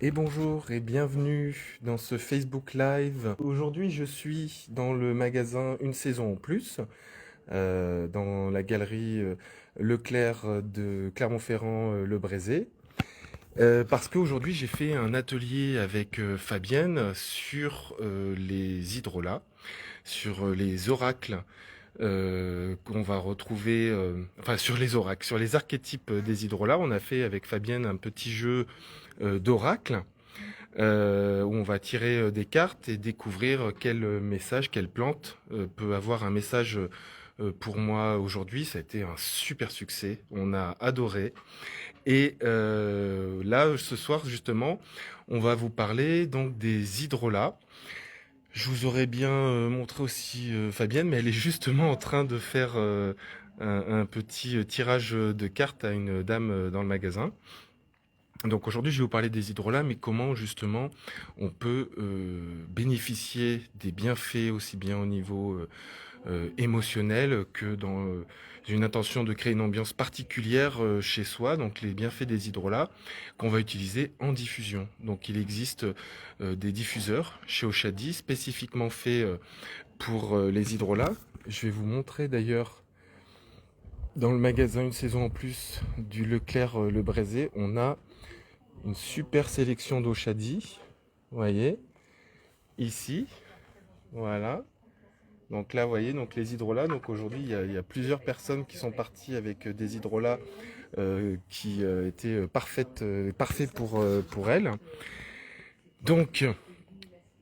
Et bonjour et bienvenue dans ce Facebook Live. Aujourd'hui, je suis dans le magasin Une Saison en Plus, dans la galerie Leclerc de Clermont-Ferrand-Le Brézé. Parce qu'aujourd'hui, j'ai fait un atelier avec Fabienne sur les hydrolats, sur les oracles qu'on va retrouver, enfin sur les oracles, sur les archétypes des hydrolats. On a fait avec Fabienne un petit jeu d'oracles où on va tirer des cartes et découvrir quel message, quelle plante peut avoir un message pour moi aujourd'hui. Ça a été un super succès, on a adoré. Et là, ce soir, justement, on va vous parler donc des hydrolats. Je vous aurais bien montré aussi Fabienne, mais elle est justement en train de faire un petit tirage de cartes à une dame dans le magasin. Donc aujourd'hui, je vais vous parler des hydrolats, mais comment justement on peut bénéficier des bienfaits aussi bien au niveau émotionnel que dans une intention de créer une ambiance particulière chez soi. Donc les bienfaits des hydrolats qu'on va utiliser en diffusion. Donc il existe des diffuseurs chez Oshadi spécifiquement faits pour les hydrolats. Je vais vous montrer d'ailleurs dans le magasin Une Saison en Plus du Leclerc Le Brézé, on a une super sélection d'Oshadi, vous voyez, ici, voilà. Donc là, vous voyez, donc les hydrolats. Donc aujourd'hui, il y a plusieurs personnes qui sont parties avec des hydrolats qui étaient parfaits pour elles. Donc,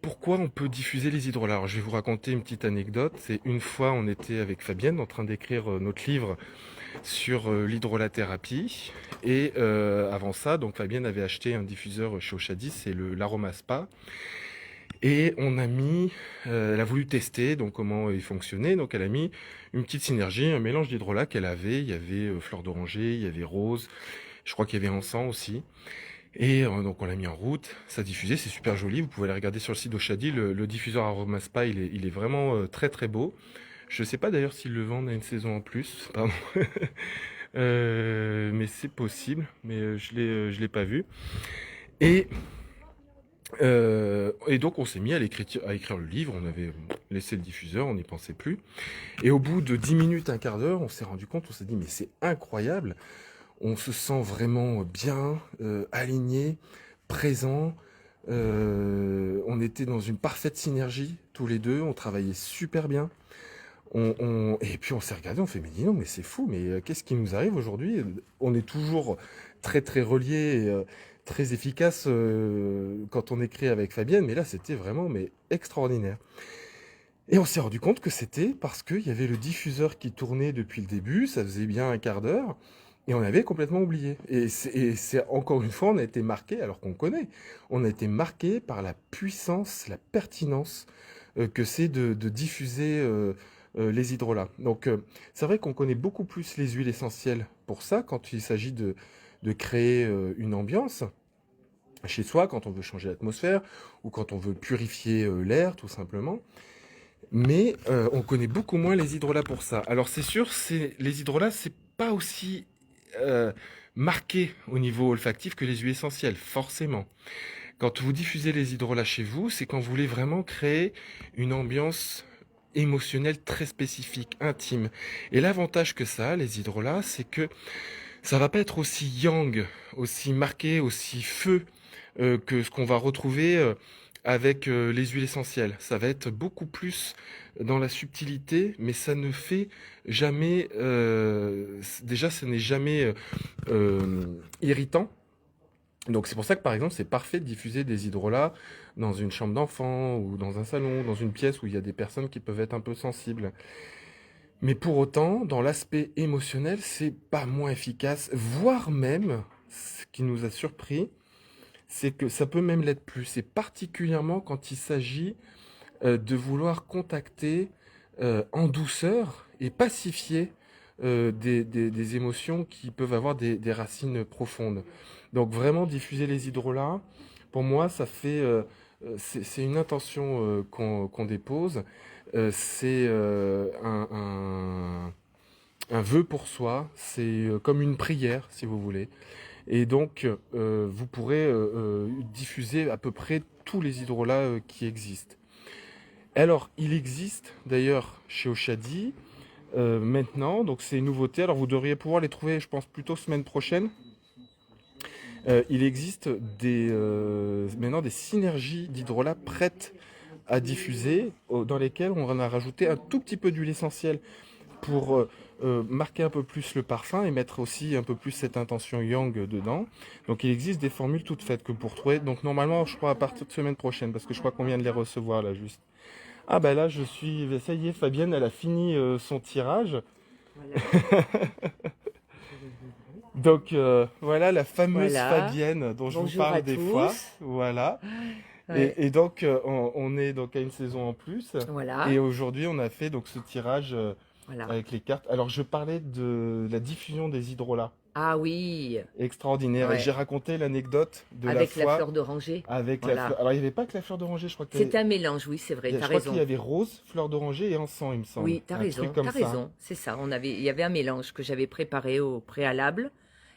pourquoi on peut diffuser les hydrolats? Alors, je vais vous raconter une petite anecdote. C'est une fois, on était avec Fabienne en train d'écrire notre livre sur l'hydrolathérapie. Et avant ça, donc Fabienne avait acheté un diffuseur chez Oshadi, c'est l'Aroma Spa. Et elle a voulu tester donc comment il fonctionnait. Donc elle a mis une petite synergie, un mélange d'hydrolats qu'elle avait. Il y avait fleur d'oranger, il y avait rose, je crois qu'il y avait encens aussi. Et donc on l'a mis en route, ça diffusait, c'est super joli. Vous pouvez aller regarder sur le site d'Oshadi, le diffuseur Aroma Spa, il est vraiment très très beau. Je sais pas d'ailleurs s'ils le vendent à une saison en plus, pardon. Mais c'est possible, mais je l'ai pas vu. Et et donc on s'est mis à écrire le livre, on avait laissé le diffuseur, on n'y pensait plus. Et au bout de 10 minutes, un quart d'heure, on s'est rendu compte, on s'est dit mais c'est incroyable, on se sent vraiment bien, aligné, présent. On était dans une parfaite synergie tous les deux, on travaillait super bien. Et puis on s'est regardé, on fait mais dis non mais c'est fou, mais qu'est-ce qui nous arrive aujourd'hui? On est toujours très très reliés, très efficace quand on écrit avec Fabienne, mais là c'était vraiment mais extraordinaire. Et on s'est rendu compte que c'était parce qu'il y avait le diffuseur qui tournait depuis le début, ça faisait bien un quart d'heure, et on avait complètement oublié. Et c'est encore une fois, on a été marqué, alors qu'on connaît, on a été marqué par la puissance, la pertinence que c'est de diffuser les hydrolats. Donc c'est vrai qu'on connaît beaucoup plus les huiles essentielles pour ça, quand il s'agit de créer une ambiance chez soi, quand on veut changer l'atmosphère, ou quand on veut purifier l'air, tout simplement. Mais on connaît beaucoup moins les hydrolats pour ça. Alors c'est sûr, les hydrolats, c'est pas aussi euh, marqué au niveau olfactif que les huiles essentielles, forcément. Quand vous diffusez les hydrolats chez vous, c'est quand vous voulez vraiment créer une ambiance émotionnelle très spécifique, intime. Et l'avantage que ça a, les hydrolats, c'est que ça va pas être aussi yang, aussi marqué, aussi feu que ce qu'on va retrouver avec les huiles essentielles. Ça va être beaucoup plus dans la subtilité, mais ça ne fait jamais, déjà, ce n'est jamais irritant. Donc c'est pour ça que par exemple c'est parfait de diffuser des hydrolats dans une chambre d'enfant ou dans un salon, dans une pièce où il y a des personnes qui peuvent être un peu sensibles. Mais pour autant, dans l'aspect émotionnel, c'est pas moins efficace, voire même, ce qui nous a surpris, c'est que ça peut même l'être plus. C'est particulièrement quand il s'agit de vouloir contacter en douceur et pacifier des émotions qui peuvent avoir des racines profondes. Donc vraiment diffuser les hydrolats, pour moi, ça fait c'est une intention qu'on dépose. C'est un vœu pour soi. C'est comme une prière, si vous voulez. Et donc, vous pourrez diffuser à peu près tous les hydrolats qui existent. Alors, il existe d'ailleurs chez Oshadi maintenant, donc c'est une nouveauté. Alors, vous devriez pouvoir les trouver, je pense, plutôt semaine prochaine. Il existe maintenant des synergies d'hydrolats prêtes à diffuser, dans lesquelles on en a rajouté un tout petit peu d'huile essentielle pour marquer un peu plus le parfum et mettre aussi un peu plus cette intention yang dedans. Donc il existe des formules toutes faites que pour trouver. Donc normalement, je crois à partir de semaine prochaine, parce que je crois qu'on vient de les recevoir là juste. Ah bah là, ça y est, Fabienne, elle a fini son tirage. Voilà. Donc voilà la fameuse Voilà. Fabienne dont je vous Bonjour parle à des tous. fois. Voilà. Ouais. Et donc on est donc à une saison en plus. Voilà. Et aujourd'hui on a fait donc ce tirage Voilà. avec les cartes. Alors je parlais de la diffusion des hydrolats. Ah oui, Extraordinaire. Et ouais. j'ai raconté l'anecdote de Avec la la fois fleur d'oranger. avec la Voilà. fleur. Alors il n'y avait pas que la fleur d'oranger, je crois que C'est un mélange, oui, c'est vrai, je t'as crois qu'il y raison. avait rose, fleur d'oranger et encens, il me semble. Oui, t'as Un raison, truc comme t'as ça. raison. C'est ça. Il y avait un mélange que j'avais préparé au préalable.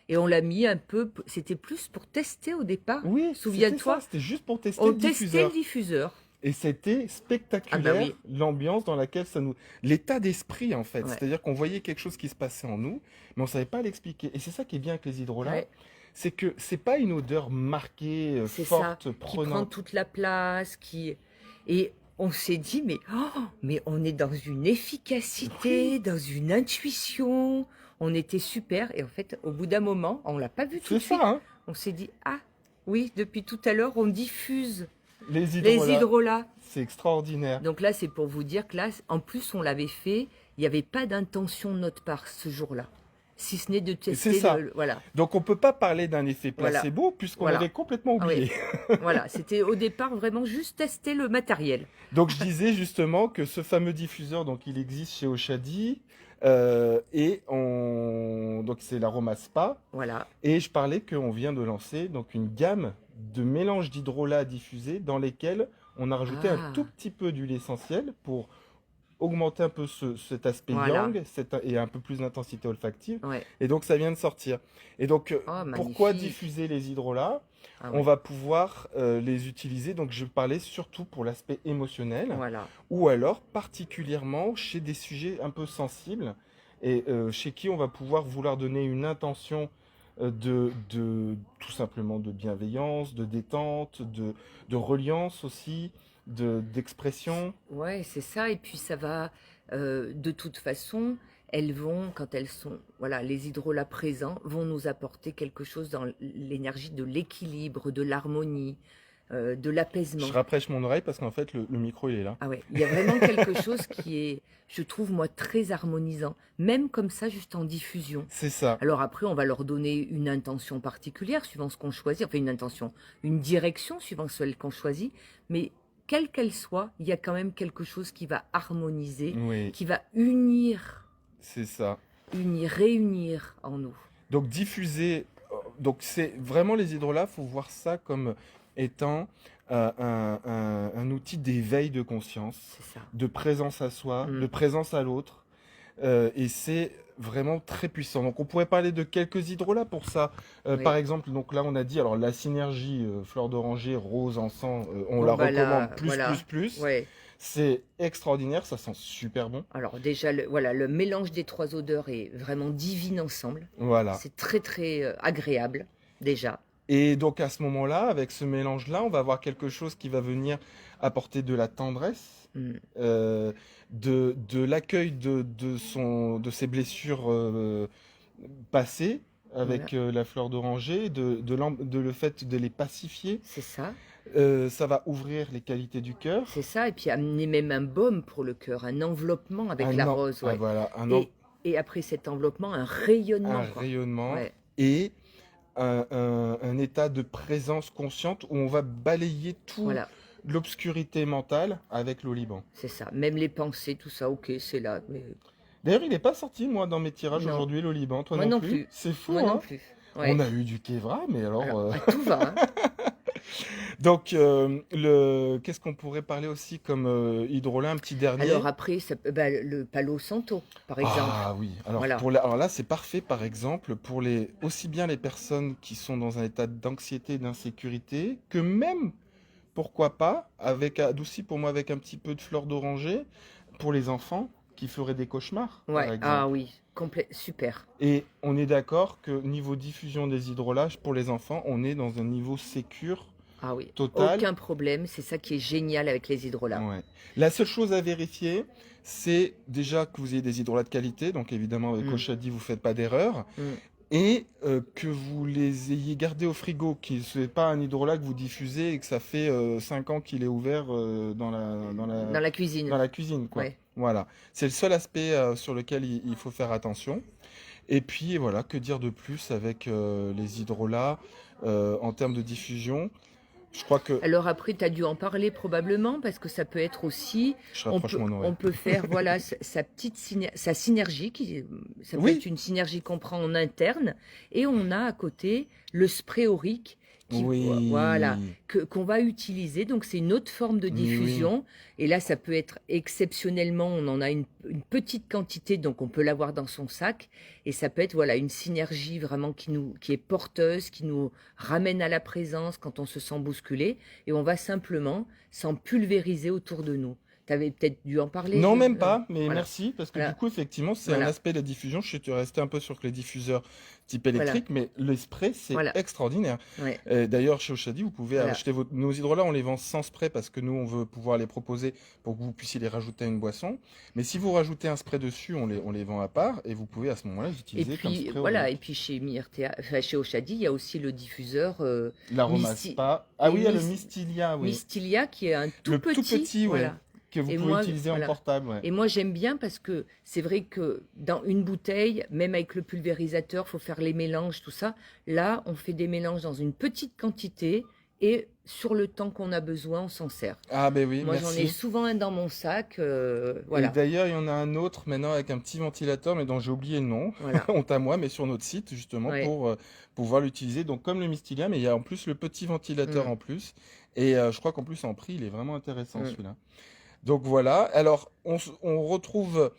Et on l'a mis un peu, c'était plus pour tester au départ. Oui, c'était Souviens-toi, ça, c'était juste pour tester on le testait diffuseur. le diffuseur. Et c'était spectaculaire, Ah bah oui. l'ambiance dans laquelle ça nous... L'état d'esprit, en fait. Ouais. C'est-à-dire qu'on voyait quelque chose qui se passait en nous, mais on savait pas l'expliquer. Et c'est ça qui est bien avec les hydrolats, Ouais. c'est que c'est pas une odeur marquée, C'est ça, forte, qui prend prenante. toute la place, et on s'est dit, mais on est dans une efficacité, dans une intuition, on était super, et en fait, au bout d'un moment, on l'a pas vu tout C'est de suite, ça, hein, on s'est dit, ah, oui, depuis tout à l'heure, on diffuse les les hydrolats. hydrolats. C'est extraordinaire. Donc là, c'est pour vous dire que là, en plus, on l'avait fait, il n'y avait pas d'intention de notre part ce jour-là, si ce n'est de tester, C'est ça. voilà. Donc on peut pas parler d'un effet Voilà. placebo, puisqu'on Voilà. avait complètement Ah oui. oublié. Voilà, c'était au départ vraiment juste tester le matériel. Donc je disais justement que ce fameux diffuseur, donc il existe chez Oshadi, donc c'est l'Aroma Spa, Voilà. et je parlais qu'on vient de lancer donc une gamme de mélanges d'hydrolats diffusés dans lesquels on a rajouté un Ah. tout petit peu d'huile essentielle pour augmenter un peu cet aspect Voilà. yang et un peu plus d'intensité olfactive. Ouais. Et donc ça vient de sortir. Et donc Oh, pourquoi magnifique. diffuser les hydrolats? Ah On ouais. va pouvoir les utiliser, donc je parlais surtout pour l'aspect émotionnel, Voilà. ou alors particulièrement chez des sujets un peu sensibles, et chez qui on va pouvoir vouloir donner une intention tout simplement de bienveillance, de détente, de reliance aussi, d'expression. Ouais, c'est ça. Et puis ça va, de toute façon, elles vont, quand elles sont, voilà, les hydrolats présents vont nous apporter quelque chose dans l'énergie de l'équilibre, de l'harmonie, de l'apaisement. Je rapproche mon oreille parce qu'en fait le micro il est là. Ah ouais, il y a vraiment quelque chose qui est, je trouve, moi, très harmonisant. Même comme ça, juste en diffusion. C'est ça. Alors après, on va leur donner une intention particulière suivant ce qu'on choisit, enfin une intention, une direction suivant celle qu'on choisit, mais quelle qu'elle soit, il y a quand même quelque chose qui va harmoniser, Oui, qui va unir, c'est ça. réunir en nous. Donc diffuser, donc c'est vraiment les hydrolats, faut voir ça comme étant un outil d'éveil de conscience, C'est ça. de présence à soi, Mm. de présence à l'autre, et c'est vraiment très puissant. Donc on pourrait parler de quelques hydrolats pour ça. Oui. Par exemple, donc là on a dit, alors la synergie fleur d'oranger, rose, encens, on Bon, la bah là, recommande plus, voilà. plus. Ouais. C'est extraordinaire, ça sent super bon. Alors déjà, voilà, le mélange des trois odeurs est vraiment divine ensemble. Voilà. C'est très très agréable déjà. Et donc à ce moment-là, avec ce mélange-là, on va avoir quelque chose qui va venir apporter de la tendresse, Mm. de l'accueil de ses blessures passées avec la fleur d'oranger, de le fait de les pacifier. C'est ça. Ça va ouvrir les qualités du cœur. C'est ça, et puis amener même un baume pour le cœur, un enveloppement avec Un la en- rose. ah, Ouais. voilà, Et après cet enveloppement, un rayonnement. un quoi. rayonnement Ouais. et un état de présence consciente où on va balayer tout Voilà, l'obscurité mentale avec l'oliban. c'est ça. Même les pensées, tout ça, ok, c'est là. Mais D'ailleurs, il n'est pas sorti, moi, dans mes tirages Non. aujourd'hui, l'oliban. Toi Moi non non plus. plus. C'est fou, moi hein. non plus. Ouais. On a eu du Kevra, mais alors... Alors, tout va. Hein. Donc, qu'est-ce qu'on pourrait parler aussi comme hydrolat, un petit Alors dernier? après, le Palo Santo, par exemple. Ah oui, alors, Voilà. alors là, c'est parfait, par exemple, pour aussi bien les personnes qui sont dans un état d'anxiété, d'insécurité, que même, pourquoi pas, adouci pour moi avec un petit peu de fleur d'oranger, pour les enfants qui feraient des cauchemars, par Ouais, ah exemple. oui, super. Et on est d'accord que niveau diffusion des hydrolages, pour les enfants, on est dans un niveau sécure Ah oui, total. aucun problème. C'est ça qui est génial avec les hydrolats. Ouais. La seule chose à vérifier, c'est déjà que vous ayez des hydrolats de qualité. Donc évidemment, avec Mm, Oshadi, vous ne faites pas d'erreur. mm. Et que vous les ayez gardés au frigo, que ce n'est pas un hydrolat que vous diffusez et que ça fait 5 ans qu'il est ouvert Dans la cuisine. dans la cuisine, quoi. Ouais. Voilà. C'est le seul aspect sur lequel il faut faire attention. Et puis voilà, que dire de plus avec les hydrolats en termes de diffusion? Je crois que Alors après, tu as dû en parler probablement parce que ça peut être aussi, je rapproche mon oreille. on peut faire voilà sa synergie, ça peut être Oui, une synergie qu'on prend en interne et on a à côté le spray aurique voilà, oui, qu'on va utiliser. Donc c'est une autre forme de mais oui. diffusion et là ça peut être exceptionnellement, on en a une petite quantité donc on peut l'avoir dans son sac et ça peut être voilà une synergie vraiment qui est porteuse, qui nous ramène à la présence quand on se sent bousculé et on va simplement s'en pulvériser autour de nous. Tu avais peut-être dû en parler, Non, même pas, mais voilà, merci, parce que du voilà, coup, effectivement, c'est un voilà, aspect de la diffusion. Je suis resté un peu sur les diffuseurs type voilà, électrique, mais le spray, c'est voilà, extraordinaire. ouais, D'ailleurs, chez Oshadi, vous pouvez voilà. acheter nos hydrolats, on les vend sans spray parce que nous, on veut pouvoir les proposer pour que vous puissiez les rajouter à une boisson. Mais si vous rajoutez un spray dessus, on les vend à part et vous pouvez à ce moment-là les Et utiliser comme puis spray voilà, et aurique. puis chez Myrtea, enfin, chez Oshadi, il y a aussi le diffuseur L'aroma Misti, spa. Ah et oui, il y a le Mis- Mystilia, oui. Mystilia qui est un tout Le tout petit, petit, ouais, voilà. que vous Et pouvez moi, utiliser en voilà. portable, ouais. Et moi, j'aime bien parce que c'est vrai que dans une bouteille, même avec le pulvérisateur, faut faire les mélanges, tout ça. Là, on fait des mélanges dans une petite quantité et sur le temps qu'on a besoin, on s'en sert. Ah ben oui, Moi, j'en ai merci. souvent un dans mon sac, Et voilà, d'ailleurs, il y en a un autre maintenant avec un petit ventilateur, mais dont j'ai oublié le nom. voilà. Honte à moi, mais sur notre site, justement, Ouais. pour pouvoir l'utiliser. Donc, comme le Mystilia, mais il y a en plus le petit ventilateur Mm, en plus. Et je crois qu'en plus, en prix, il est vraiment intéressant, mm. celui-là. Donc, voilà. Alors, on retrouve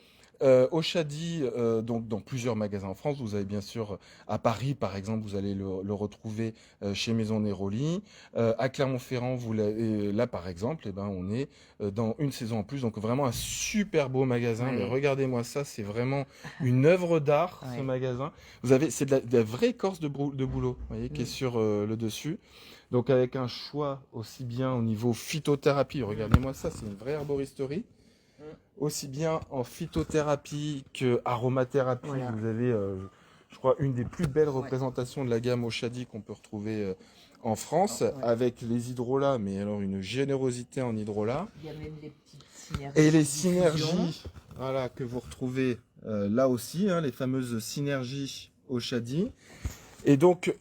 Oshadi donc, dans plusieurs magasins en France. Vous avez bien sûr, à Paris, par exemple, vous allez le retrouver chez Maison Neroli. À Clermont-Ferrand, là, par exemple, eh ben, on est dans une saison en plus. Donc, vraiment un super beau magasin. Mais Ouais, regardez-moi ça, c'est vraiment une œuvre d'art, ce ouais. magasin. C'est de la vraie écorce de boulot, vous voyez, qui est Mm, sur le dessus. Donc, avec un choix aussi bien au niveau phytothérapie. mm, Regardez-moi ça, c'est une vraie herboristerie mm. aussi bien en phytothérapie que aromathérapie. Voilà. Vous avez, je crois, une des plus belles Ouais, représentations de la gamme Oshadi qu'on peut retrouver en France, ouais. avec les hydrolats, mais alors une générosité en hydrolats. Il y a même des petites Et les synergies de diffusion. synergies, voilà, que vous retrouvez là aussi, hein, les fameuses synergies Oshadi. Et donc,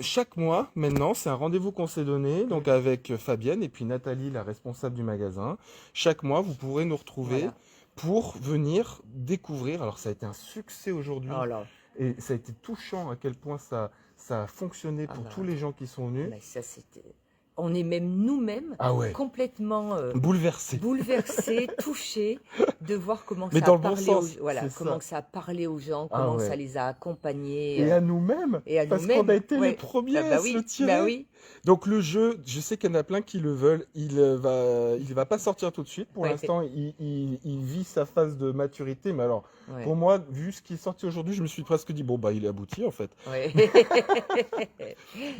chaque mois, maintenant, c'est un rendez-vous qu'on s'est donné, donc Mm. avec Fabienne et puis Nathalie, la responsable du magasin. Chaque mois, vous pourrez nous retrouver Voilà. pour venir découvrir. Alors, ça a été un succès aujourd'hui Oh là, et ça a été touchant à quel point ça a fonctionné ah pour bah, tous les gens qui sont venus. mais ça c'était. On est même nous-mêmes Ah ouais, complètement bouleversé. bouleversés, touchés de voir comment Mais ça a dans le bon parlé aux, sens, voilà, c'est comment ça. ça a parlé aux gens, Ah comment ça ouais. les a accompagnés Et à nous-mêmes, et à parce qu'on a nous-mêmes. été les Ouais. premiers Ah à bah se le oui, bah tirer. oui. Donc le jeu, je sais qu'il y en a plein qui le veulent, il va pas sortir tout de suite. Pour Ouais. l'instant, il vit sa phase de maturité. Mais alors, Ouais. pour moi, vu ce qui est sorti aujourd'hui, je me suis presque dit, bon, bah, il est abouti en fait. Ouais.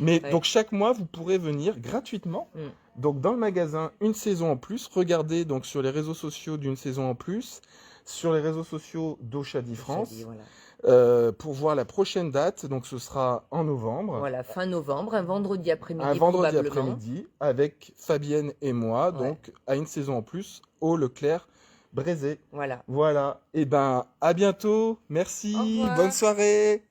Mais Ouais. donc chaque mois, vous pourrez venir gratuitement. Mm. Donc dans le magasin, une saison en plus. Regardez donc sur les réseaux sociaux d'une saison en plus, sur les réseaux sociaux d'Oshadi Je France, dis, voilà. pour voir la prochaine date. Donc ce sera en novembre. Voilà, fin novembre, un vendredi Un après-midi vendredi probablement. après-midi avec Fabienne et moi, Ouais. donc à une saison en plus au Leclerc Brézé. Voilà. Voilà. Et ben à bientôt. Au Merci. revoir. Bonne soirée.